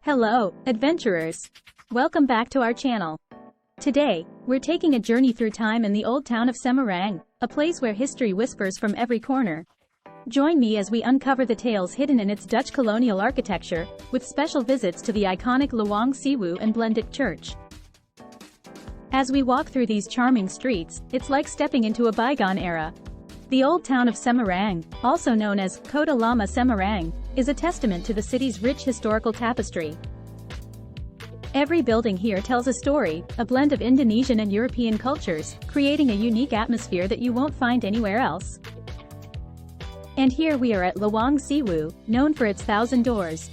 Hello, adventurers! Welcome back to our channel. Today, we're taking a journey through time in the old town of Semarang, a place where history whispers from every corner. Join me as we uncover the tales hidden in its Dutch colonial architecture, with special visits to the iconic Lawang, Sewu and Blenduk church. As we walk through these charming streets, it's like stepping into a bygone era. The Old Town of Semarang, also known as Kota Lama Semarang, is a testament to the city's rich historical tapestry. Every building here tells a story, a blend of Indonesian and European cultures, creating a unique atmosphere that you won't find anywhere else. And here we are at Lawang Sewu, known for its 1,000 doors.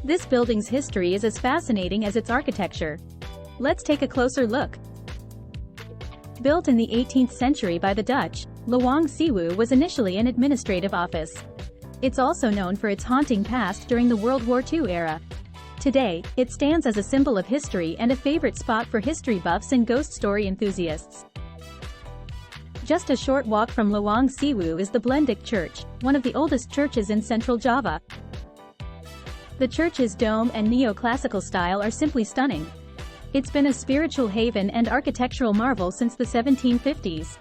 This building's history is as fascinating as its architecture. Let's take a closer look. Built in the 18th century by the Dutch, Lawang Sewu was initially an administrative office. It's also known for its haunting past during the World War II era. Today, it stands as a symbol of history and a favorite spot for history buffs and ghost story enthusiasts. Just a short walk from Lawang Sewu is the Blenduk Church, one of the oldest churches in central Java. The church's dome and neoclassical style are simply stunning. It's been a spiritual haven and architectural marvel since the 1750s.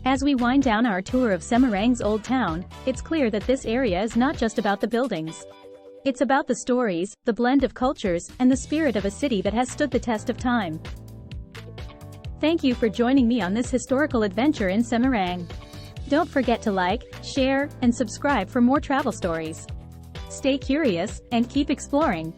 As we wind down our tour of Semarang's Old Town, it's clear that this area is not just about the buildings. It's about the stories, the blend of cultures, and the spirit of a city that has stood the test of time. Thank you for joining me on this historical adventure in Semarang. Don't forget to like, share, and subscribe for more travel stories. Stay curious, and keep exploring.